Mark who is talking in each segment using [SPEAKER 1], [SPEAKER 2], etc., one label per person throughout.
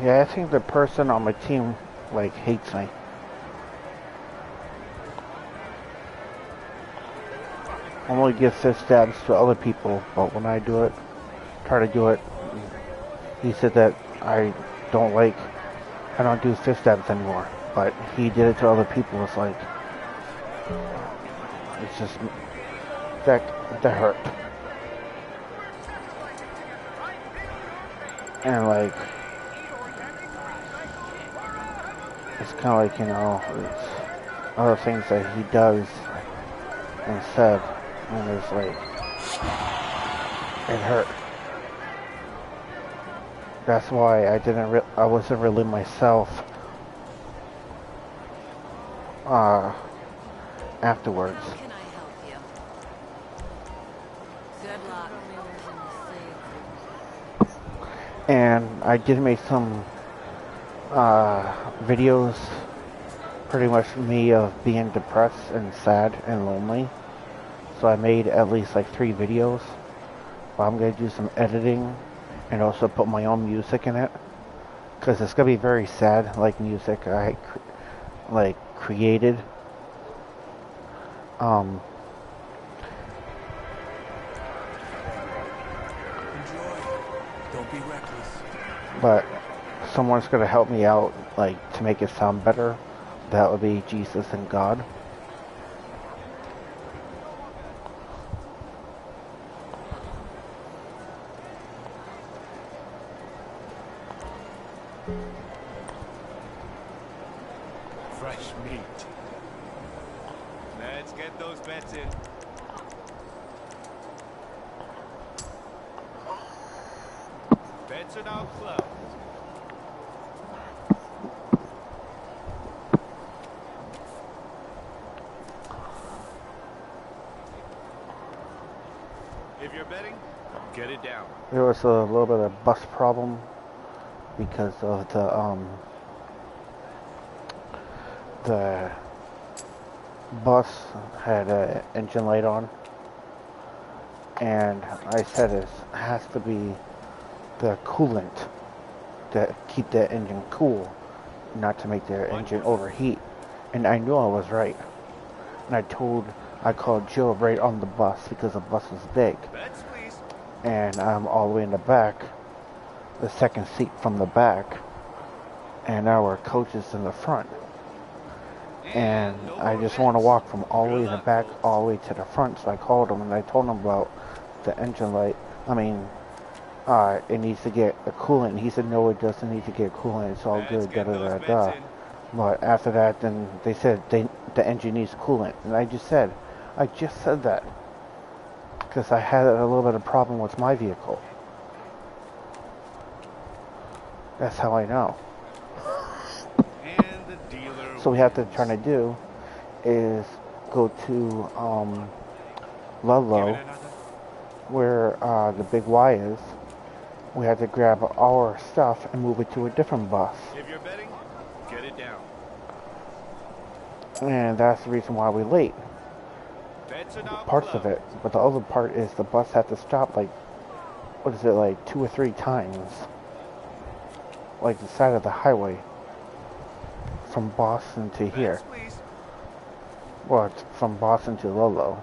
[SPEAKER 1] Yeah, I think the person on my team, like, hates me. I only give fist stabs to other people, but when I do it, try to do it, he said that I don't do fist stabs anymore. But he did it to other people. It's like, it's just, that hurt. And like, it's kind of like, it's other things that he does and said, and it's like, it hurt. That's why I wasn't really myself afterwards.
[SPEAKER 2] How can I help you? Good luck.
[SPEAKER 1] And I did make some videos, pretty much me of being depressed and sad and lonely. So I made at least like 3 videos. But I'm gonna do some editing and also put my own music in it, because it's gonna be very sad, like music I created.
[SPEAKER 3] Enjoy. Don't be reckless.
[SPEAKER 1] But someone's gonna help me out, like, to make it sound better. That would be Jesus and God.
[SPEAKER 3] Fresh meat. Let's get those bets in. Bets are now closed. If you're betting, get it down.
[SPEAKER 1] There was a little bit of bus problem because of the bus had an engine light on, and I said it has to be the coolant to keep the engine cool, not to make the engine overheat. And I knew I was right. And I called Joe right on the bus because the bus was big.
[SPEAKER 3] Bets, please.
[SPEAKER 1] And I'm all the way in the back, the second seat from the back, and our coach is in the front. And I just want to walk from all the way in the back all the way to the front. So I called him and I told him about the engine light. It needs to get a coolant. And he said, no, it doesn't need to get coolant. It's all good, da da da da. But after that, then they said the engine needs coolant. And I just said that. Because I had a little bit of problem with my vehicle. That's how I know.
[SPEAKER 3] And the dealer.
[SPEAKER 1] So we have to try to do is go to Ludlow, where the big Y is. We have to grab our stuff and move it to a different bus.
[SPEAKER 3] If you're betting, get it down.
[SPEAKER 1] And that's the reason why we're late.
[SPEAKER 3] Bets are now
[SPEAKER 1] Parts of
[SPEAKER 3] closed.
[SPEAKER 1] it. But the other part is the bus had to stop like 2 or 3 times. Like the side of the highway. From Boston to here.
[SPEAKER 3] Bets, please.
[SPEAKER 1] Well, it's from Boston to Ludlow.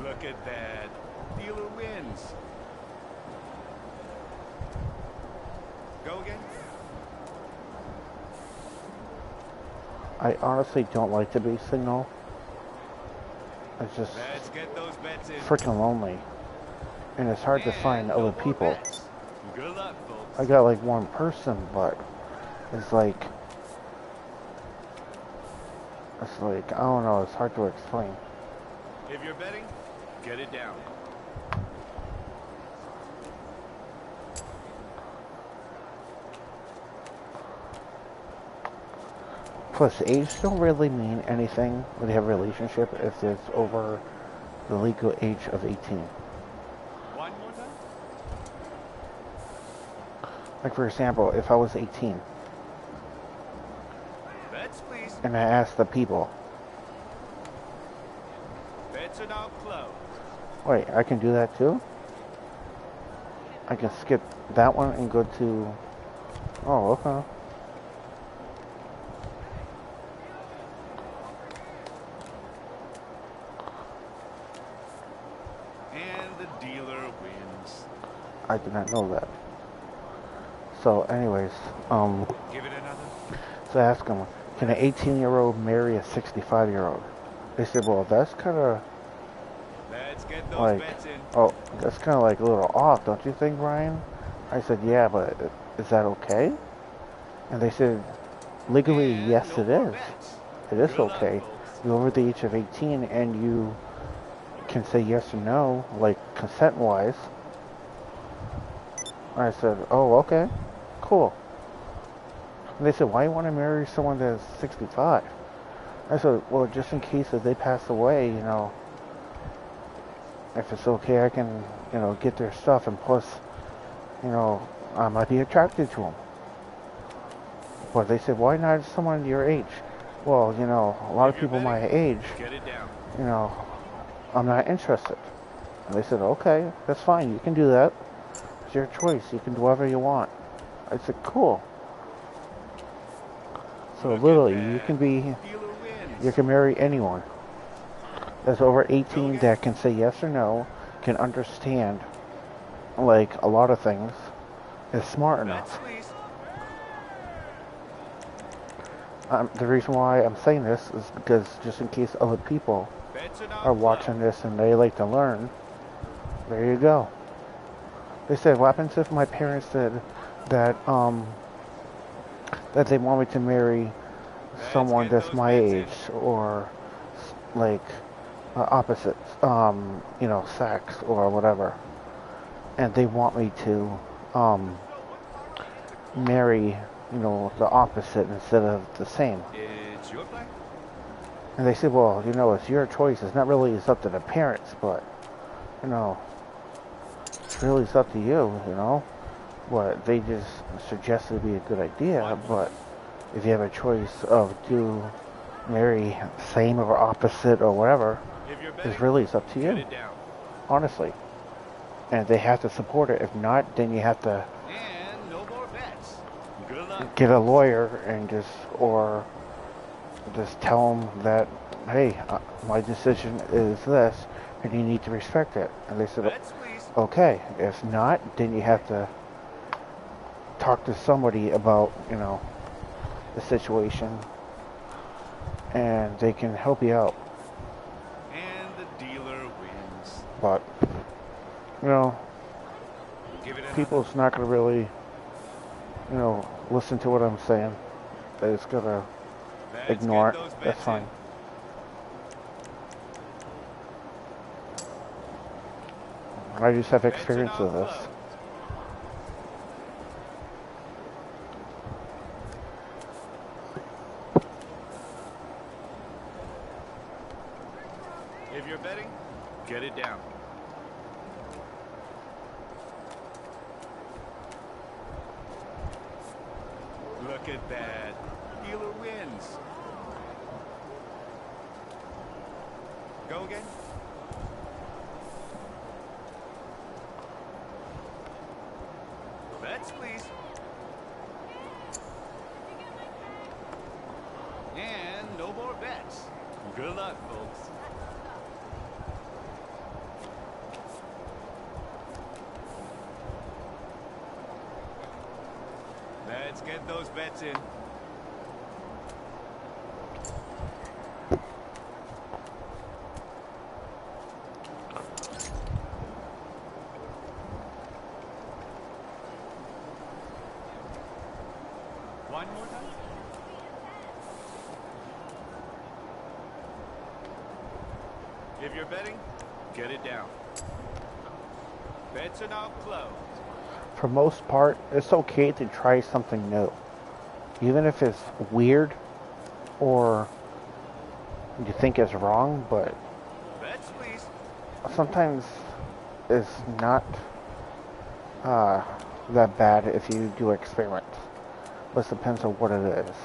[SPEAKER 3] Look at that. Dealer wins. Go again.
[SPEAKER 1] I honestly don't like to be signal. It's just
[SPEAKER 3] Let's get those bets in.
[SPEAKER 1] freaking lonely. And it's hard to find
[SPEAKER 3] And
[SPEAKER 1] other
[SPEAKER 3] no more
[SPEAKER 1] people.
[SPEAKER 3] bets. Good luck, folks.
[SPEAKER 1] I got like one person, but it's like, I don't know, it's hard to explain.
[SPEAKER 3] If you're betting, get it down.
[SPEAKER 1] Plus, age don't really mean anything when you have a relationship if it's over the legal age of 18.
[SPEAKER 3] One more time.
[SPEAKER 1] Like, for example, if I was 18
[SPEAKER 3] Bets, please.
[SPEAKER 1] and I asked the people,
[SPEAKER 3] Bets Bets are now closed.
[SPEAKER 1] Wait, I can do that too? I can skip that one and go to... Oh, okay.
[SPEAKER 3] And the dealer wins.
[SPEAKER 1] I did not know that. So, anyways,
[SPEAKER 3] Give it another.
[SPEAKER 1] so I asked him, can an 18-year-old marry a 65-year-old? They said, well, that's kind of
[SPEAKER 3] Let's get those
[SPEAKER 1] like,
[SPEAKER 3] bets in.
[SPEAKER 1] oh, that's kind of like a little off, don't you think, Ryan? I said, yeah, but is that okay? And they said, legally,
[SPEAKER 3] And
[SPEAKER 1] yes,
[SPEAKER 3] no
[SPEAKER 1] it
[SPEAKER 3] more
[SPEAKER 1] is.
[SPEAKER 3] bets.
[SPEAKER 1] It is
[SPEAKER 3] Good luck,
[SPEAKER 1] okay.
[SPEAKER 3] folks.
[SPEAKER 1] You're over the age of 18 and you can say yes or no, like consent-wise. I said, oh, okay, cool. And they said, why do you want to marry someone that's 65? I said, well, just in case if they pass away, you know, if it's okay, I can, you know, get their stuff, and plus, you know, I might be attracted to them. But they said, why not someone your age? Well, you know, a lot of
[SPEAKER 3] If you're
[SPEAKER 1] people my
[SPEAKER 3] betting,
[SPEAKER 1] age,
[SPEAKER 3] get it down.
[SPEAKER 1] you know, I'm not interested. And they said, okay, that's fine, you can do that. It's your choice, you can do whatever you want. I said, cool. So
[SPEAKER 3] Look at
[SPEAKER 1] literally,
[SPEAKER 3] that.
[SPEAKER 1] you can be,
[SPEAKER 3] Dealer wins.
[SPEAKER 1] you can marry anyone that's over 18 that can say yes or no, can understand, like, a lot of things, is smart enough.
[SPEAKER 3] Bets, please.
[SPEAKER 1] The reason why I'm saying this is because just in case other people
[SPEAKER 3] Bets are now
[SPEAKER 1] are watching this and they like to learn, there you go. They said, what happens if my parents said that that they want me to marry someone that's my age, or like opposite, you know, sex or whatever, and they want me to marry, you know, the opposite instead of the same.
[SPEAKER 3] It's your play.
[SPEAKER 1] And they said, well, you know, it's your choice. It's not really, it's up to the parents, but, you know, it's really it's up to you, you know. But they just suggested it'd be a good idea, but if you have a choice of do marry same or opposite or whatever,
[SPEAKER 3] If you're
[SPEAKER 1] it's
[SPEAKER 3] betting,
[SPEAKER 1] really it's up to
[SPEAKER 3] get
[SPEAKER 1] you,
[SPEAKER 3] it down.
[SPEAKER 1] honestly. And they have to support it. If not, then you have to
[SPEAKER 3] And no more bets. Good luck.
[SPEAKER 1] get a lawyer and just, or just tell them that, hey, my decision is this, and you need to respect it. And they said,
[SPEAKER 3] Bets, please.
[SPEAKER 1] okay. If not, then you have to talk to somebody about, you know, the situation, and they can help you out.
[SPEAKER 3] And the dealer wins.
[SPEAKER 1] But, you know,
[SPEAKER 3] Give it another.
[SPEAKER 1] people's not going to really, you know, listen to what I'm saying. They're just going to
[SPEAKER 3] Let's
[SPEAKER 1] ignore
[SPEAKER 3] get
[SPEAKER 1] it.
[SPEAKER 3] those
[SPEAKER 1] That's
[SPEAKER 3] bets
[SPEAKER 1] fine. I just have
[SPEAKER 3] Bets are
[SPEAKER 1] experience
[SPEAKER 3] now
[SPEAKER 1] with this.
[SPEAKER 3] closed. If you're betting, get it down. Look at that. Dealer wins. Go again. Bets, please. And no more bets. Good luck, folks. Let's get those bets in. One more time. If you're betting, get it down. Bets are now closed.
[SPEAKER 1] For most part, it's okay to try something new. Even if it's weird or you think it's wrong, but
[SPEAKER 3] Bets, please.
[SPEAKER 1] sometimes it's not that bad if you do experiments. But it depends on what it is.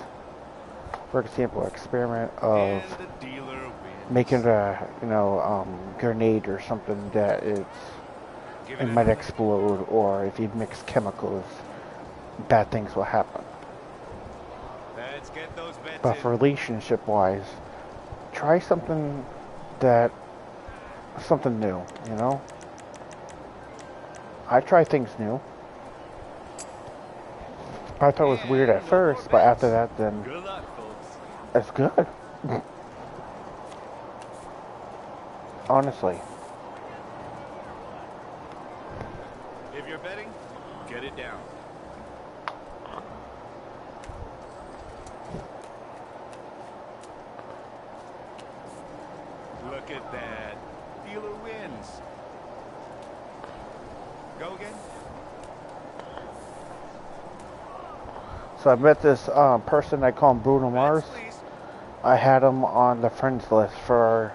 [SPEAKER 1] For example, experiment of
[SPEAKER 3] And the dealer wins.
[SPEAKER 1] making a, grenade or something that it
[SPEAKER 3] Give it
[SPEAKER 1] might
[SPEAKER 3] another.
[SPEAKER 1] explode, or if you mix chemicals, bad things will happen.
[SPEAKER 3] Let's get those bets
[SPEAKER 1] But
[SPEAKER 3] in.
[SPEAKER 1] for relationship-wise, try something new, you know? I try things new. I thought it was weird at
[SPEAKER 3] And no more
[SPEAKER 1] first, but after
[SPEAKER 3] bets.
[SPEAKER 1] that, then
[SPEAKER 3] Good luck, folks.
[SPEAKER 1] it's good. Honestly.
[SPEAKER 3] If you're betting, get it down. Look at that. Dealer wins. Go again.
[SPEAKER 1] So I met this person, I call him Bruno Mars.
[SPEAKER 3] Bets, please.
[SPEAKER 1] I had him on the friends list for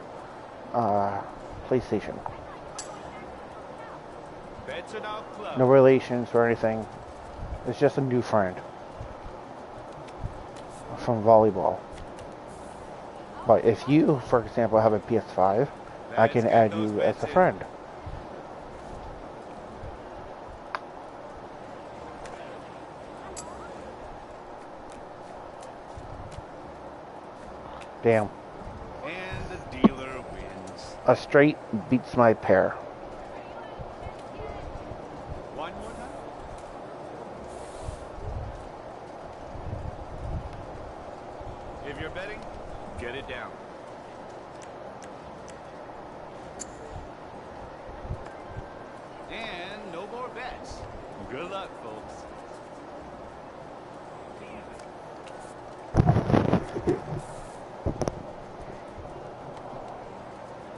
[SPEAKER 1] PlayStation.
[SPEAKER 3] Bets are now closed.
[SPEAKER 1] No relations or anything. It's just a new friend from volleyball. But if you, for example, have a PS5, I
[SPEAKER 3] Let's
[SPEAKER 1] can
[SPEAKER 3] get
[SPEAKER 1] add
[SPEAKER 3] those
[SPEAKER 1] you as
[SPEAKER 3] bets
[SPEAKER 1] a
[SPEAKER 3] in.
[SPEAKER 1] friend. Damn.
[SPEAKER 3] And the dealer wins.
[SPEAKER 1] A straight beats my pair.
[SPEAKER 3] One more time. If you're betting, get it down. And no more bets. Good luck, folks.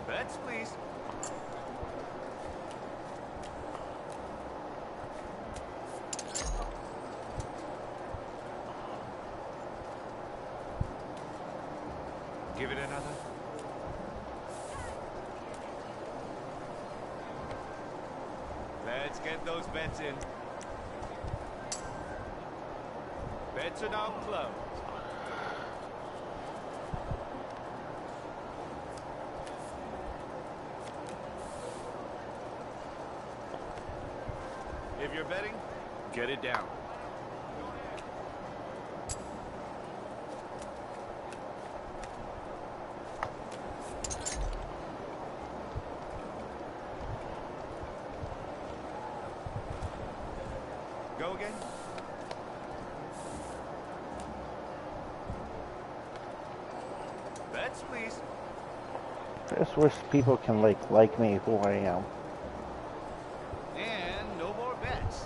[SPEAKER 3] Bets, please. Give it another. Let's get those bets in. Bets are now closed. If you're betting, get it down. Go again. Bets, please.
[SPEAKER 1] I just wish people can like me who I am.
[SPEAKER 3] And no more bets.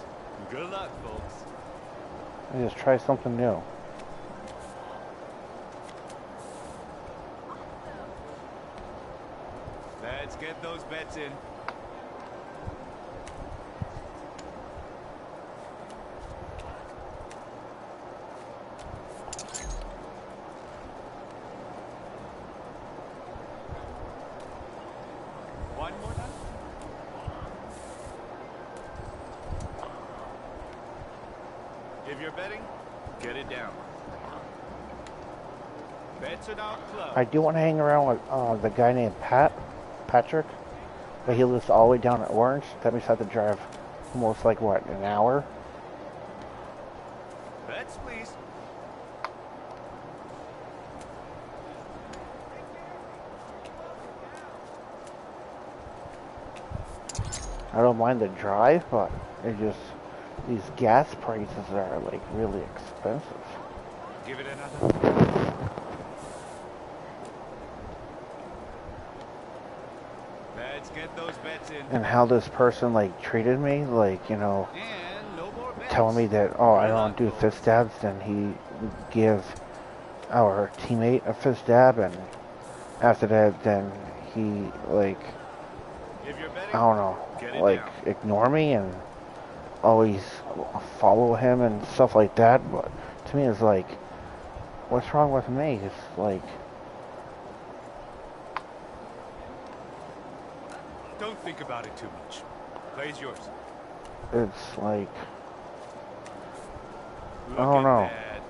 [SPEAKER 3] Good luck, folks.
[SPEAKER 1] I just try something new.
[SPEAKER 3] Let's get those bets in. One more time. If you're betting, get it down. Bets are now closed.
[SPEAKER 1] I do want to hang around with the guy named Patrick, but he lives all the way down in Orange. That means I have to drive almost like what, an hour?
[SPEAKER 3] Bets, please.
[SPEAKER 1] I don't mind the drive, but it just these gas prices are like really expensive.
[SPEAKER 3] Give it another. Let's get those bets in.
[SPEAKER 1] And how this person like treated me, like,
[SPEAKER 3] And no more bets.
[SPEAKER 1] telling me that, oh, I don't do fist dabs, then he would give our teammate a fist dab, and after that, then he like,
[SPEAKER 3] If you're betting,
[SPEAKER 1] I don't know,
[SPEAKER 3] get it
[SPEAKER 1] like
[SPEAKER 3] down.
[SPEAKER 1] ignore me and always follow him and stuff like that. But to me, it's like, what's wrong with me? It's like,
[SPEAKER 3] Don't think about it too much. Play's yours.
[SPEAKER 1] it's like,
[SPEAKER 3] Look
[SPEAKER 1] I don't
[SPEAKER 3] at
[SPEAKER 1] know.
[SPEAKER 3] that.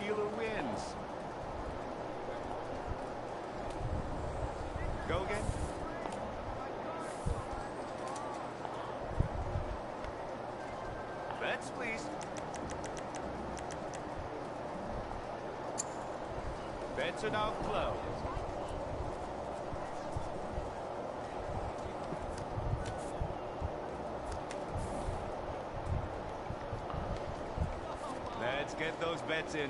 [SPEAKER 3] Dealer wins. Go again? Bets, please. Bets are now closed. Let's get those bets in.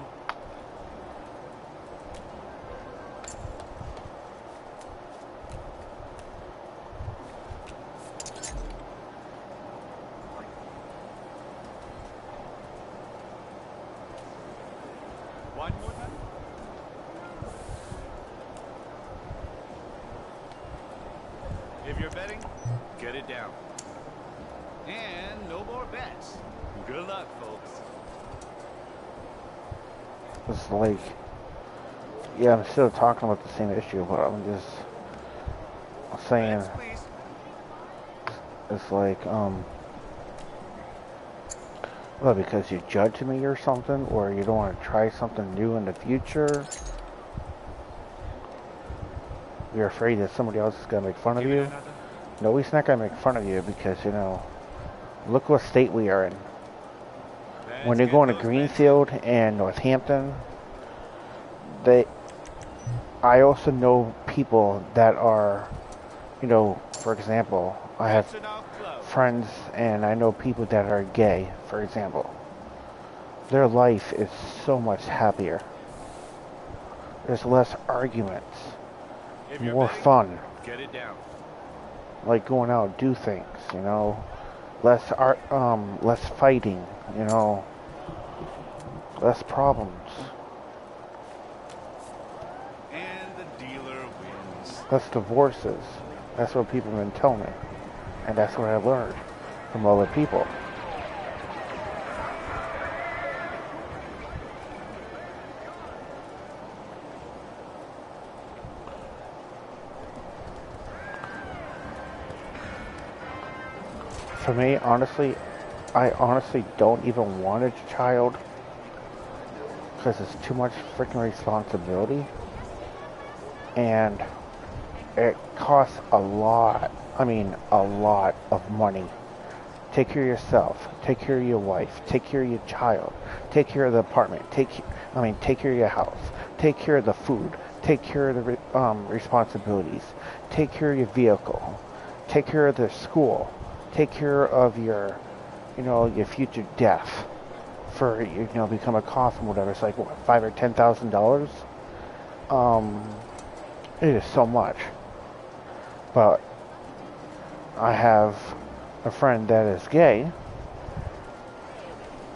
[SPEAKER 3] One more time. If you're betting, get it down. And no more bets. Good luck, folks.
[SPEAKER 1] It's like, yeah, I'm still talking about the same issue, but I'm just saying,
[SPEAKER 3] Bets, please.
[SPEAKER 1] it's like, well, because you judge me or something, or you don't want to try something new in the future. You're afraid that somebody else is going to make fun of
[SPEAKER 3] Give it
[SPEAKER 1] you.
[SPEAKER 3] another.
[SPEAKER 1] No, he's not going to make fun of you because, you know, look what state we are in. When
[SPEAKER 3] Let's
[SPEAKER 1] you're
[SPEAKER 3] get
[SPEAKER 1] going to
[SPEAKER 3] those
[SPEAKER 1] Greenfield and Northampton, I also know people that are, you know, for example, I have
[SPEAKER 3] bets are now closed.
[SPEAKER 1] friends and I know people that are gay, for example. Their life is so much happier. There's less arguments,
[SPEAKER 3] If you're
[SPEAKER 1] more
[SPEAKER 3] betting,
[SPEAKER 1] fun,
[SPEAKER 3] get it down.
[SPEAKER 1] like going out, do things, you know, less fighting, you know, less problems.
[SPEAKER 3] And the dealer wins.
[SPEAKER 1] Less divorces. That's what people have been telling me. And that's what I learned from other people. For me, honestly, I honestly don't even want a child because it's too much freaking responsibility. And it costs a lot. I mean, a lot of money. Take care of yourself. Take care of your wife. Take care of your child. Take care of the apartment. Take care of your house. Take care of the food. Take care of the responsibilities. Take care of your vehicle. Take care of the school. Take care of your, you know, your future death. For, you know, become a coffin, whatever. It's like what, $5,000 or $10,000. It is so much. But I have a friend that is gay.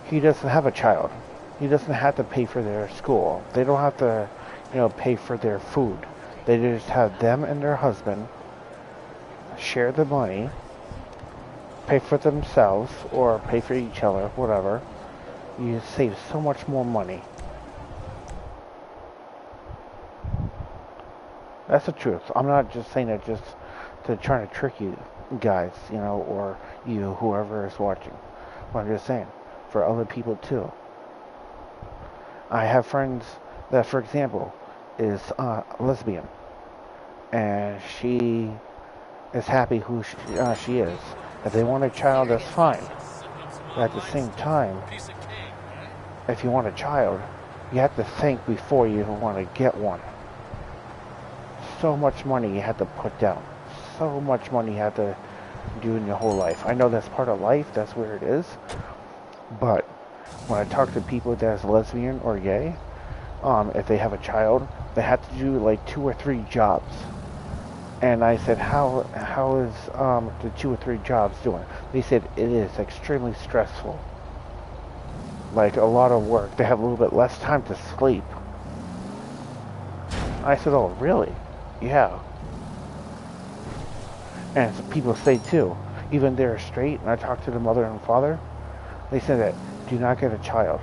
[SPEAKER 1] He doesn't have a child. He doesn't have to pay for their school. They don't have to, you know, pay for their food. They just have them and their husband share the money, pay for themselves or pay for each other, whatever. You save so much more money. That's the truth. I'm not just saying it just to try to trick you guys, you know, or you, whoever is watching. But I'm just saying, for other people too. I have friends that, for example, is lesbian, and she is happy who she is. If they want a child, that's fine. But at the same time, if you want a child, you have to think before you want to get one. So much money you have to put down. So much money you have to do in your whole life. I know that's part of life, that's where it is. But when I talk to people that's lesbian or gay, if they have a child, they have to do like 2 or 3 jobs. And I said, how is the 2 or 3 jobs doing? They said it is extremely stressful. Like a lot of work. They have a little bit less time to sleep. I said, oh, really? Yeah. And people say too, even they're straight, and I talked to the mother and father, they said that do not get a child.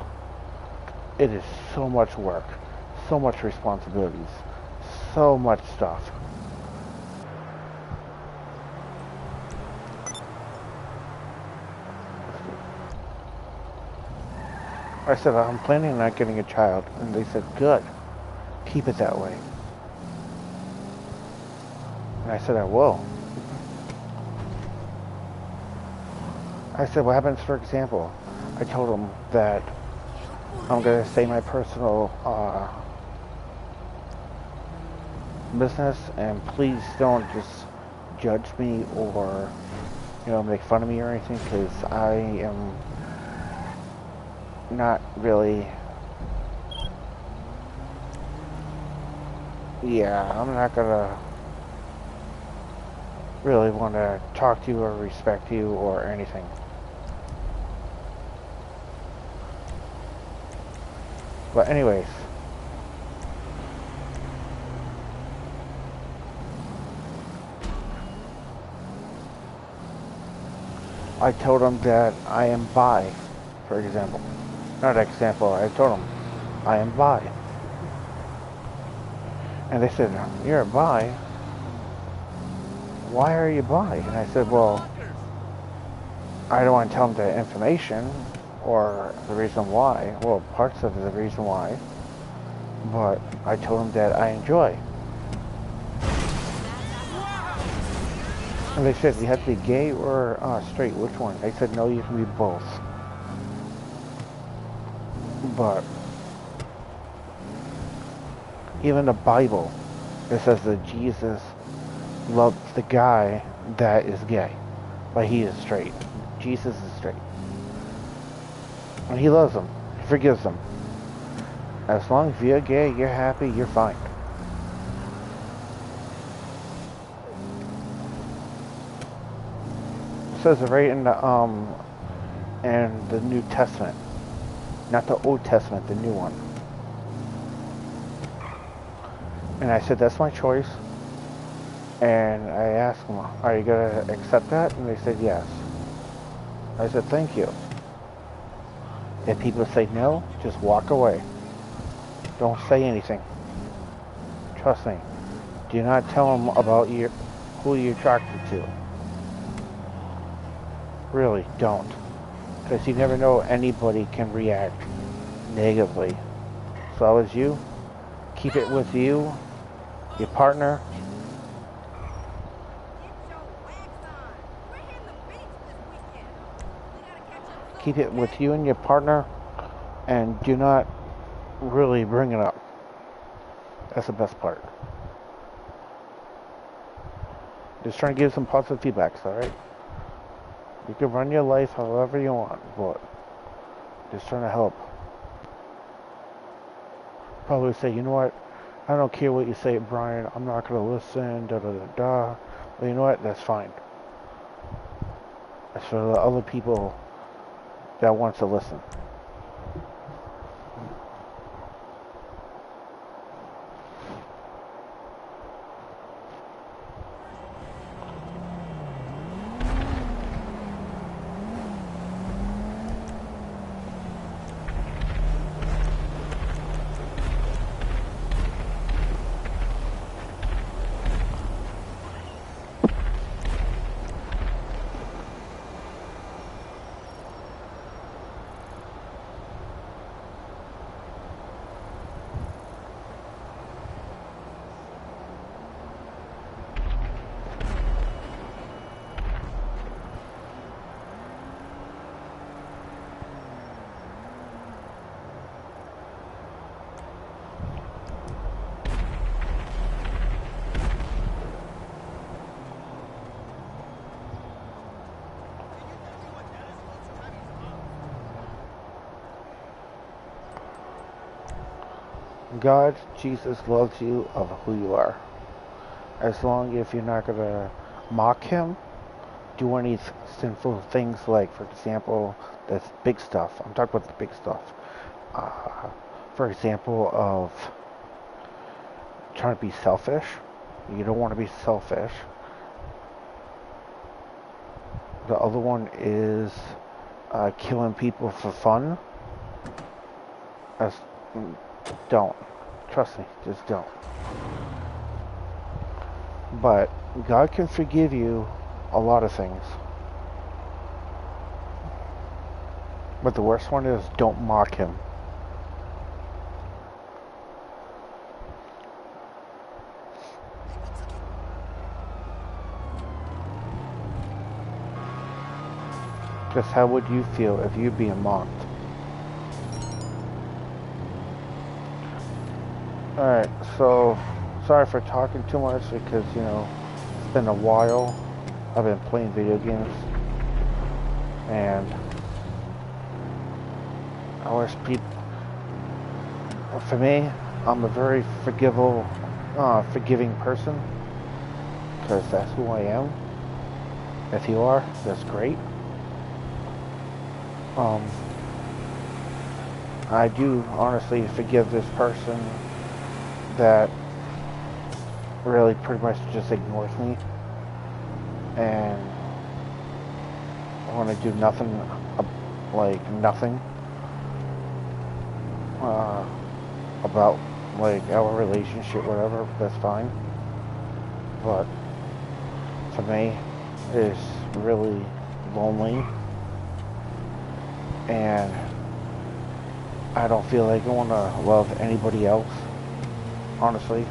[SPEAKER 1] It is so much work, so much responsibilities, so much stuff. I said, I'm planning on not getting a child. And they said, good. Keep it that way. And I said, I will. I said, what happens, for example? I told him that I'm going to say my personal business, and please don't just judge me or, you know, make fun of me or anything, because I am not really, I'm not going to really want to talk to you or respect you or anything. But anyways, I told him that I am bi, for example. Not example, I told him I am bi. And they said, you're bi? Why are you bi? And I said, well, I don't want to tell them the information or the reason why. Well, parts of the reason why. But I told them that I enjoy. And they said, you have to be gay or straight, which one? I said, no, you can be both. But even the Bible, it says that Jesus loves the guy that is gay, but he is straight. Jesus is straight. And he loves them. He forgives them. As long as you're gay, you're happy, you're fine. It says it right in the New Testament. Not the Old Testament, the new one. And I said, that's my choice. And I asked them, are you going to accept that? And they said, yes. I said, thank you. If people say no, just walk away. Don't say anything. Trust me. Do not tell them about who you're attracted to. Really, don't. Because you never know, anybody can react negatively. So as you, keep it with you, your partner. Keep it with you and your partner, and do not really bring it up. That's the best part. Just trying to give some positive feedbacks, alright? You can run your life however you want, but just trying to help. Probably say, you know what? I don't care what you say, Brian. I'm not going to listen, da-da-da-da. But you know what? That's fine. That's for the other people that want to listen. God, Jesus loves you of who you are. As long as you're not going to mock him, do any sinful things like, for example, that's big stuff. I'm talking about the big stuff. For example, of trying to be selfish. You don't want to be selfish. The other one is killing people for fun. Don't. Trust me, just don't. But God can forgive you a lot of things. But the worst one is don't mock him. Just how would you feel if you're being mocked? Alright, so sorry for talking too much because, you know, it's been a while. I've been playing video games. And I wish people, for me, I'm a very forgiving person. Because that's who I am. If you are, that's great. I do honestly forgive this person that really pretty much just ignores me and want to do nothing, like nothing about like our relationship, whatever. That's fine. But for me, it's really lonely, and I don't feel like I want to love anybody else, honestly.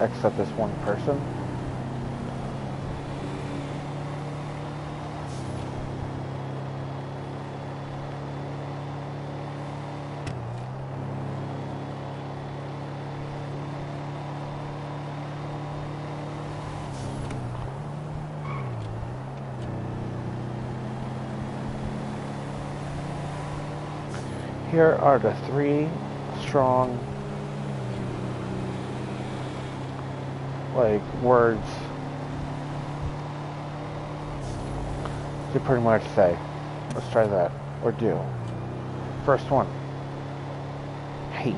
[SPEAKER 1] Except this one person. Here are the 3 strong, like, words to pretty much say. Let's try that, or do. First one, hate.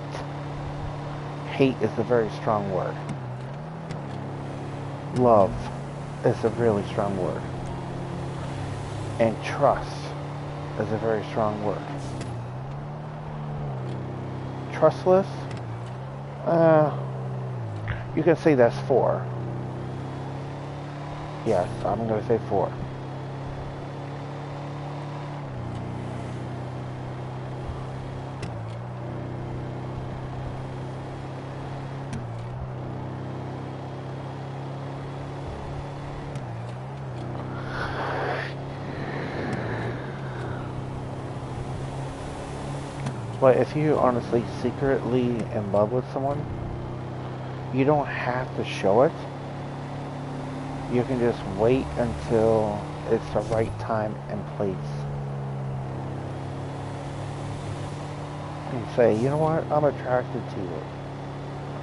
[SPEAKER 1] Hate is a very strong word. Love is a really strong word. And trust is a very strong word. Trustless? You can say that's 4. Yes, I'm going to say 4. But if you're honestly secretly in love with someone, you don't have to show it. You can just wait until it's the right time and place. And say, you know what, I'm attracted to you.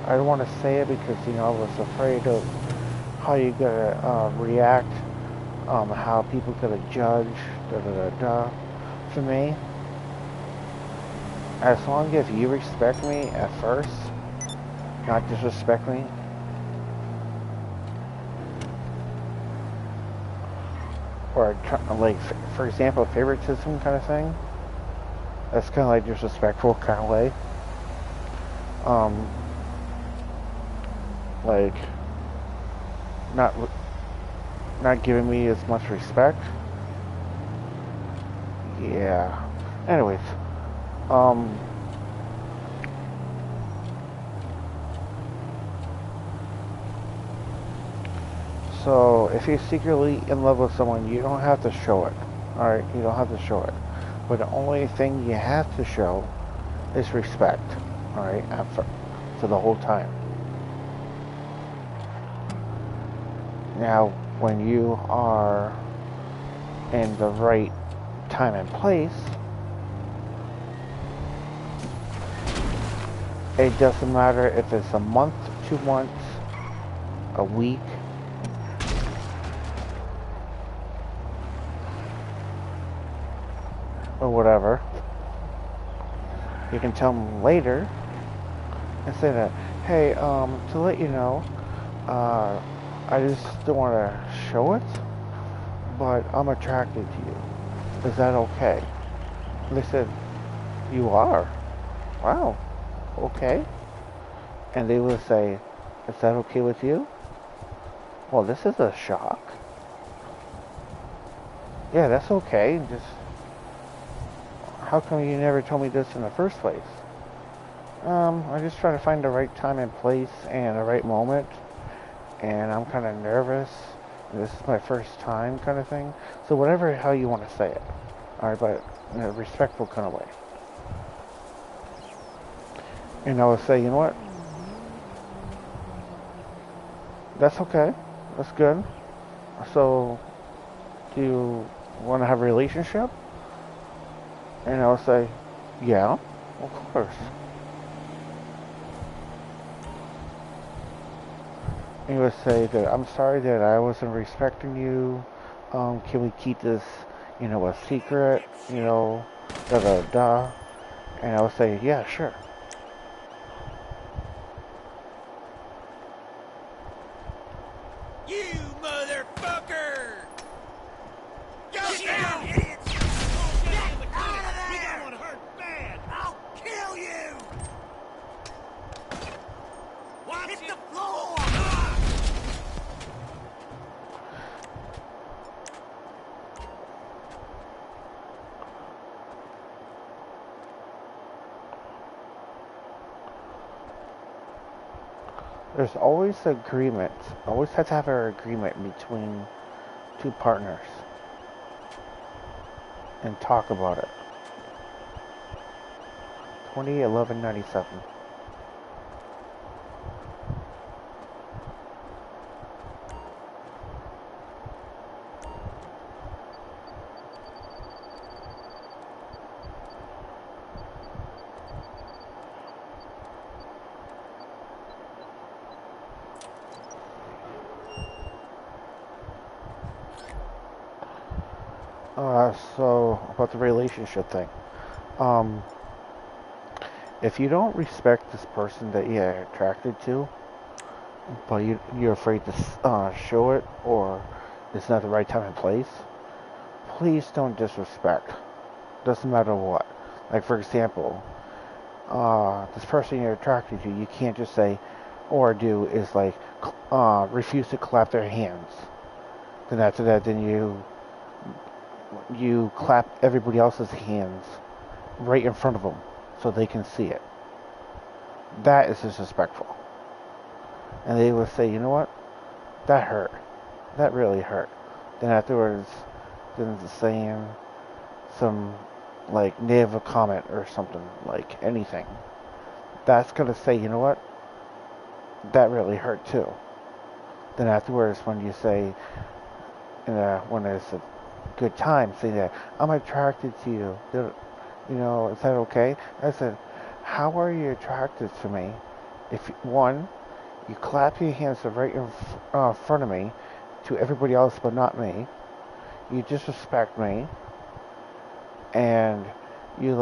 [SPEAKER 1] I don't want to say it because, you know, I was afraid of how you're going to react, how people going to judge, For me, as long as you respect me at first, not disrespect me, or like, for example, favoritism kind of thing, that's kind of like disrespectful kind of way. Like, not giving me as much respect. Yeah. Anyways, so if you're secretly in love with someone, you don't have to show it. Alright, you don't have to show it. But the only thing you have to show is respect. Alright, for the whole time. Now, when you are in the right time and place, it doesn't matter if it's a month, 2 months, a week, or whatever. You can tell them later and say that, hey, to let you know, I just don't want to show it, but I'm attracted to you. Is that okay? And they said, you are? Wow, okay. And they will say, is that okay with you? Well, this is a shock. Yeah, that's okay. Just, how come you never told me this in the first place? I just try to find the right time and place and the right moment, and I'm kind of nervous. This is my first time, kind of thing. So whatever how you want to say it, all right, but in a respectful kind of way. And I would say, you know what? That's okay. That's good. So, do you want to have a relationship? And I would say, yeah, of course. And he would say that I'm sorry that I wasn't respecting you. Can we keep this, a secret? Da da da. And I would say, yeah, sure.
[SPEAKER 3] You motherfucker! Go down, idiots! Get out of there! We got one hurt bad! I'll kill you! Watch Hit the floor! Ah!
[SPEAKER 1] There's always agreement. Always have to have an agreement between two partners and talk about it. 2011-97. So about the relationship thing. Um, if you don't respect this person that you're attracted to, but you're afraid to show it, or it's not the right time and place, please don't disrespect. Doesn't matter what. Like for example, this person you're attracted to, you can't just say or do is like refuse to clap their hands. Then after that, then you clap everybody else's hands right in front of them so they can see it. That is disrespectful. And they would say, you know what? That hurt. That really hurt. Then afterwards, then saying some like negative comment or something, like anything. That's gonna say, you know what? That really hurt too. Then afterwards, when you say, when it's a good time, say that I'm attracted to you. Is that okay? I said, how are you attracted to me? If one, you clap your hands right in front of me to everybody else but not me. You disrespect me, and you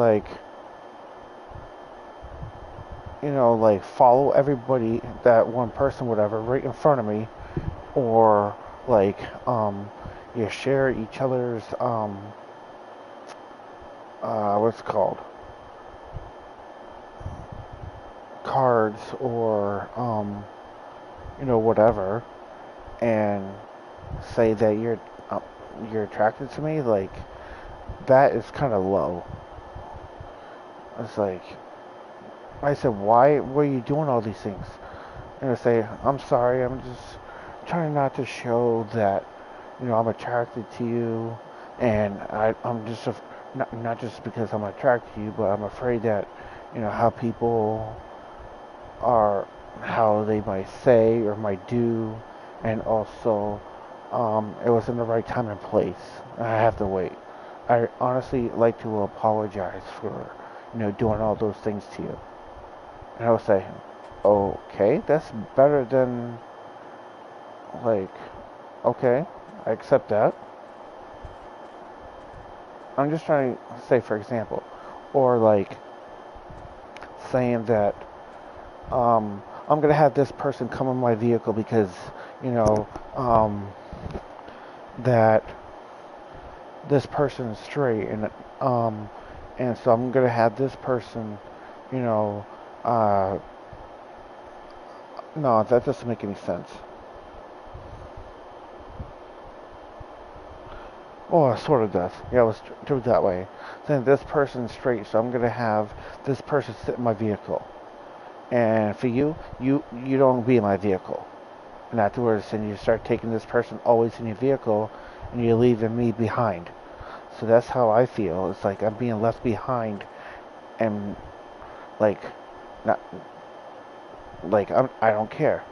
[SPEAKER 1] follow everybody, that one person, whatever, right in front of me, or you share each other's what's it called, cards, or whatever, and say that you're attracted to me. Like, that is kind of low. It's like, I said, why were you doing all these things? And I say, I'm sorry, I'm just trying not to show that I'm attracted to you, and I'm just not just because I'm attracted to you, but I'm afraid that how people are, how they might say or might do, and also it wasn't the right time and place. I have to wait. I honestly like to apologize for doing all those things to you. And I would say, okay, that's better than, like, okay, I accept that. I'm just trying to say, for example, or like saying that I'm gonna have this person come in my vehicle because that this person is straight, and so I'm gonna have this person, no, that doesn't make any sense. Oh, it sort of does. Yeah, let's do it that way. Then this person's straight, so I'm gonna have this person sit in my vehicle. And for you don't be in my vehicle. And afterwards, then you start taking this person always in your vehicle, and you're leaving me behind. So that's how I feel. It's like I'm being left behind, and like, not like I don't care.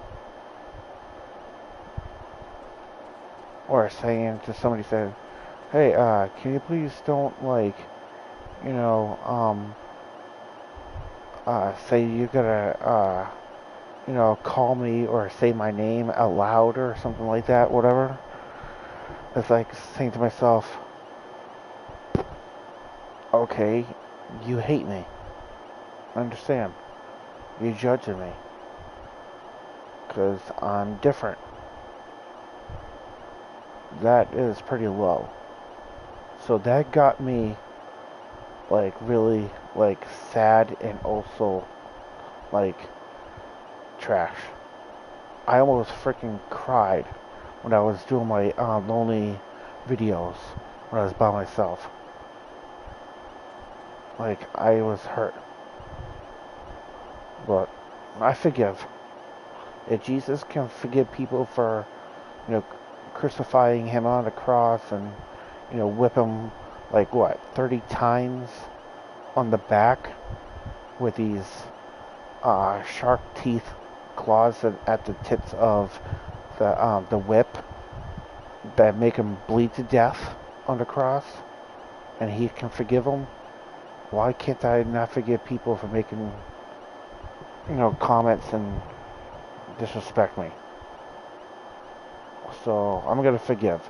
[SPEAKER 1] Or saying to somebody, said, "Hey, can you please don't like, you know, say you're gonna, call me or say my name out loud or something like that, whatever." It's like saying to myself, okay, you hate me. I understand. You're judging me. Because I'm different. That is pretty low. So that got me, like, really, like, sad and also, like, trash. I almost freaking cried when I was doing my lonely videos when I was by myself. Like, I was hurt. But I forgive. If Jesus can forgive people for, crucifying him on the cross and, whip him, like, what, 30 times on the back with these shark teeth claws at the tips of the whip that make him bleed to death on the cross, and he can forgive them, why can't I not forgive people for making, comments and disrespect me? So I'm gonna forgive.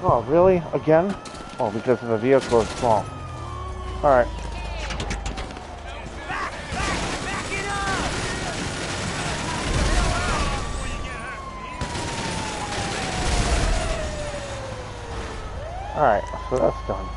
[SPEAKER 1] Oh, really? Again? Oh, because the vehicle is small. Alright.
[SPEAKER 3] Back it up!
[SPEAKER 1] Alright, so that's done.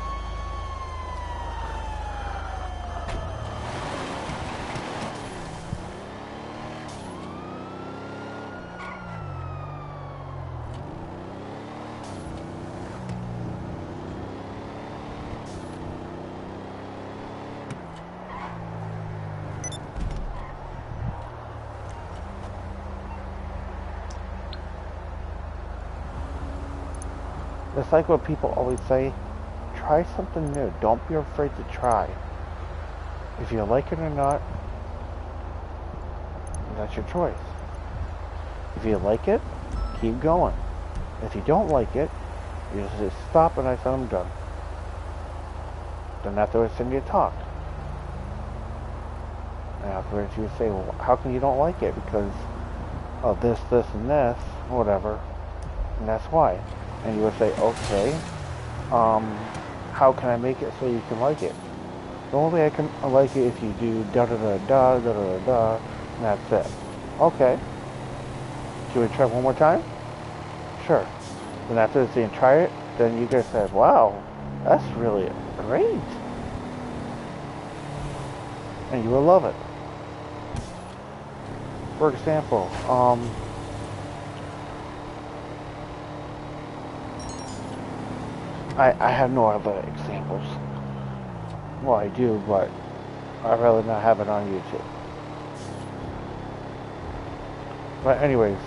[SPEAKER 1] It's like what people always say, try something new. Don't be afraid to try. If you like it or not, that's your choice. If you like it, keep going. If you don't like it, you just stop and I say I'm done. Then afterwards then you talk. And afterwards you say, well, how come you don't like it? Because of this, this, and this, whatever. And that's why. And you would say, okay, how can I make it so you can like it? The only way I can like it if you do da-da-da-da, da-da-da-da, and that's it. Okay. Should we try one more time? Sure. Then after they try it, then you guys said, wow, that's really great. And you will love it. For example, I have no other examples. Well, I do, but I'd rather not have it on YouTube. But anyways,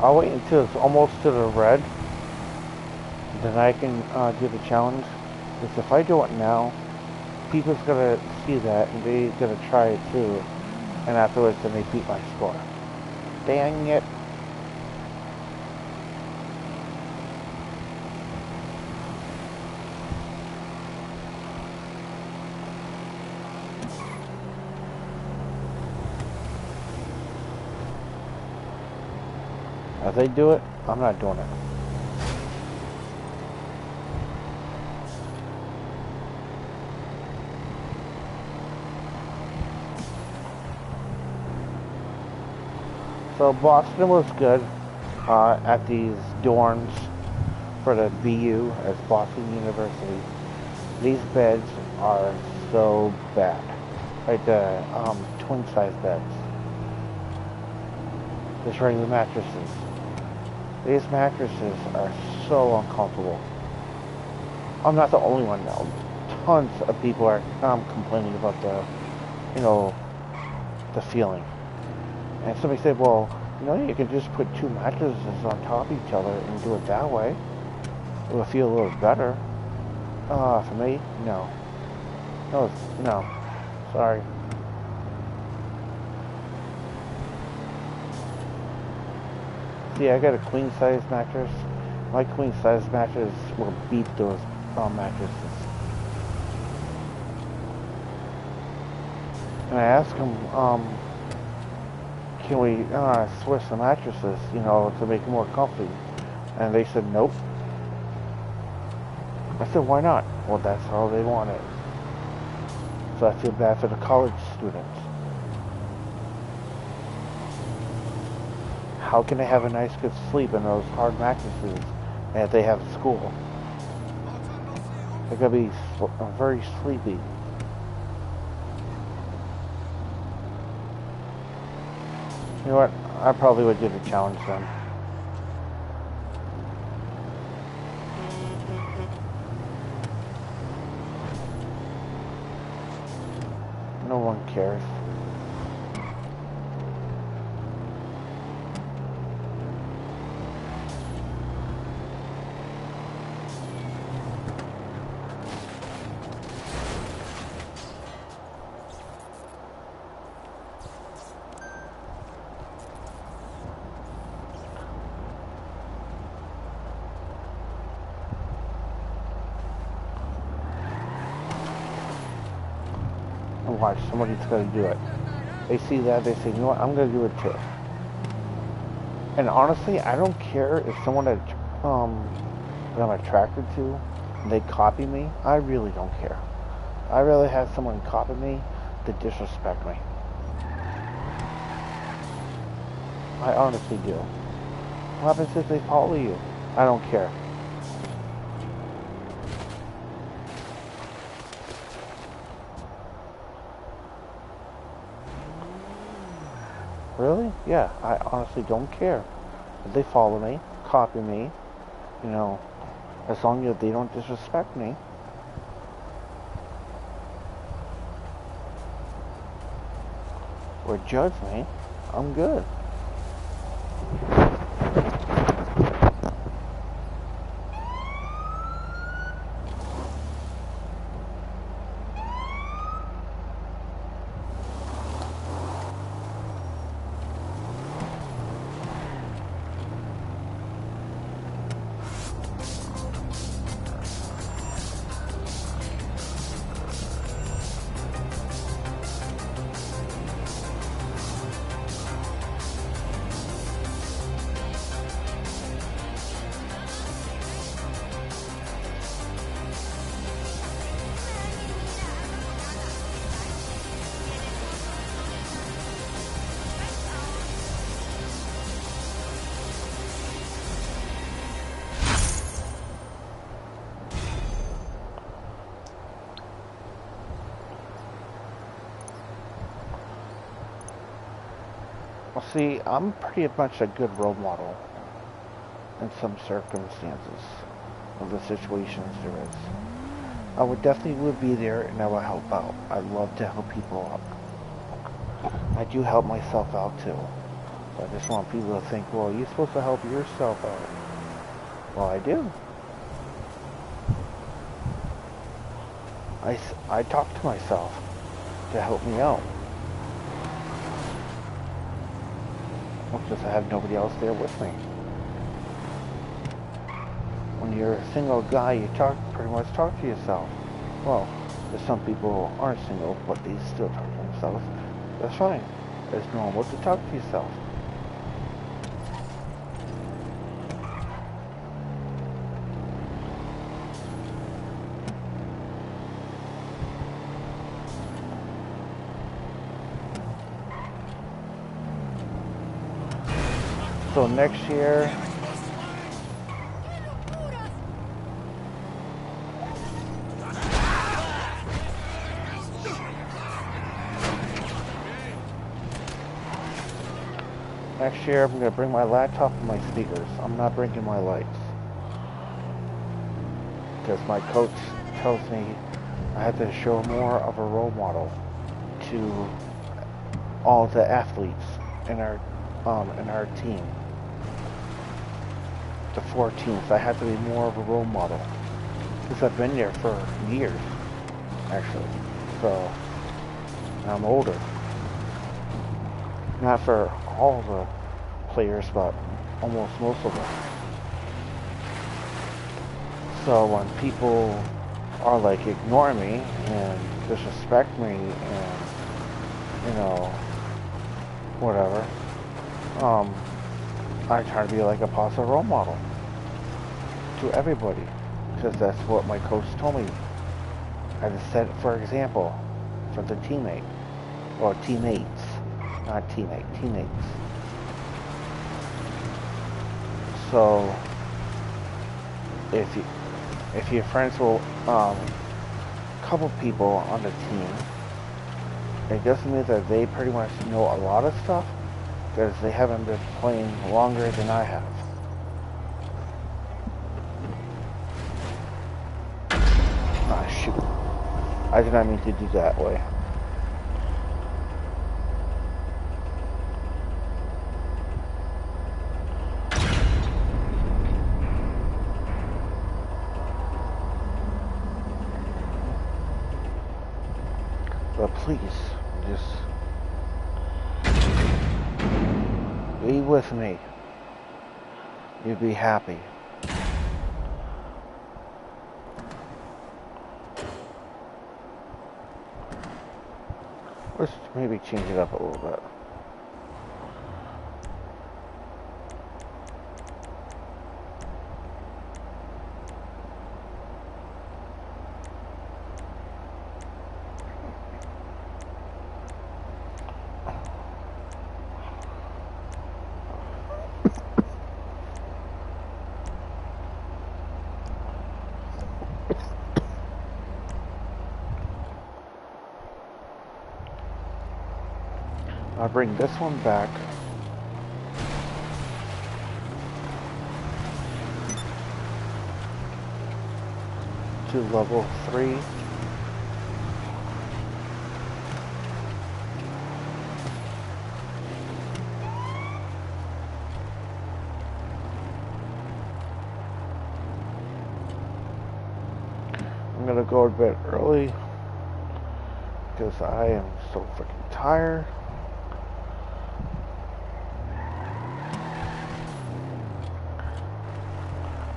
[SPEAKER 1] I'll wait until it's almost to the red. Then I can do the challenge. Because if I do it now, people's gonna see that and they're gonna try it too. And afterwards, then they beat my score. Dang it. If they do it, I'm not doing it. So Boston was good at these dorms for the BU as Boston University. These beds are so bad. Like the twin size beds. Just regular mattresses. These mattresses are so uncomfortable. I'm not the only one now. Tons of people are complaining about the, the feeling. And somebody said, well, you can just put two mattresses on top of each other and do it that way. It will feel a little better. For me, no. No. Sorry. See, I got a queen size mattress. My queen size mattress will beat those mattresses. And I asked them, can we switch the mattresses, to make it more comfy? And they said, nope. I said, why not? Well, that's how they want it. So I feel bad for the college students. How can they have a nice good sleep in those hard mattresses if they have school? They're going to be very sleepy. You know what? I probably would do the challenge then. No one cares. Watch, somebody's going to do it. They see that, they say, you know what, I'm going to do it too. And honestly, I don't care if someone that I'm attracted to, they copy me. I really don't care. I rather have someone copy me than disrespect me. I honestly do. What happens if they follow you? I don't care. Really? Yeah, I honestly don't care. If they follow me, copy me, as long as they don't disrespect me. Or judge me, I'm good. Well, see, I'm pretty much a good role model in some circumstances of the situations there is. I would definitely be there and I will help out. I love to help people out. I do help myself out too. So I just want people to think, well, you're supposed to help yourself out. Well, I do. I talk to myself to help me out. Because I have nobody else there with me. When you're a single guy, you pretty much talk to yourself. Well, there's some people who aren't single, but they still talk to themselves. That's fine. It's normal to talk to yourself. So next year, I'm going to bring my laptop and my speakers. I'm not bringing my lights. Because my coach tells me I have to show more of a role model to all the athletes in our team. The 4 teams. I have to be more of a role model. Because I've been there for years, actually. So, I'm older. Not for all the players, but almost most of them. So when people are like ignoring me and disrespect me and, you know, whatever, I try to be like a positive role model to everybody, because that's what my coach told me. I just set it for example for the teammate, or teammates, not teammate, teammates. So if you're friends with a couple people on the team, it doesn't mean that they pretty much know a lot of stuff, because they haven't been playing longer than I have. Ah, shoot. I did not mean to do that way. But please, just be with me. You'll be happy. Let's maybe change it up a little bit. I'll bring this one back. To level 3. I'm gonna go to bed early because I am so freaking tired.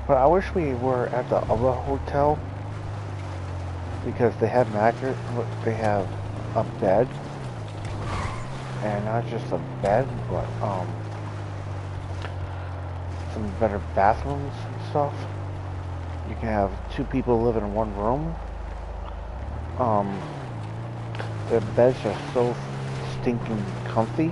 [SPEAKER 1] But I wish we were at the other hotel, because they have mattress, they have a bed, and not just a bed, but some better bathrooms and stuff. You can have 2 people live in one room. The beds are so stinking comfy.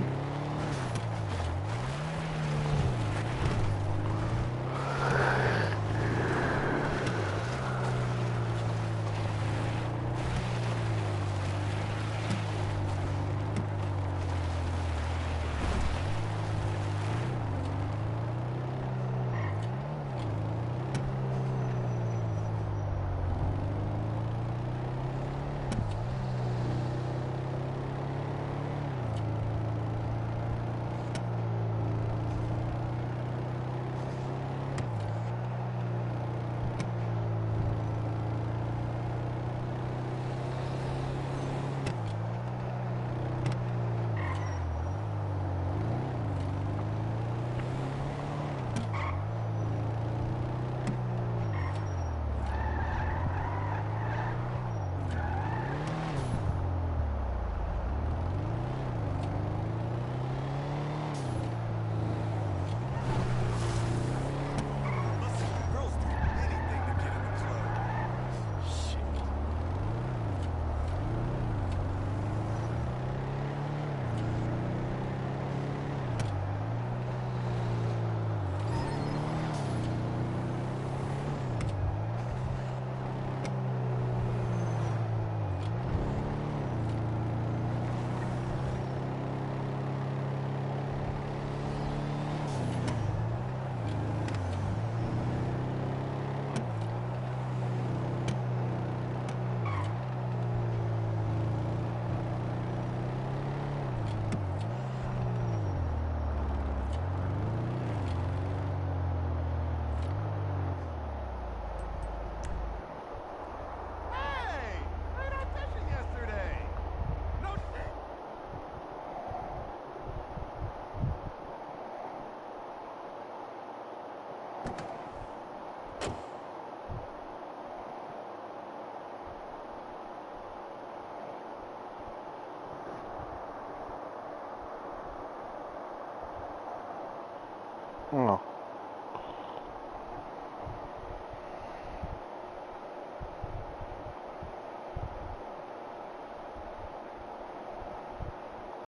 [SPEAKER 1] Oh.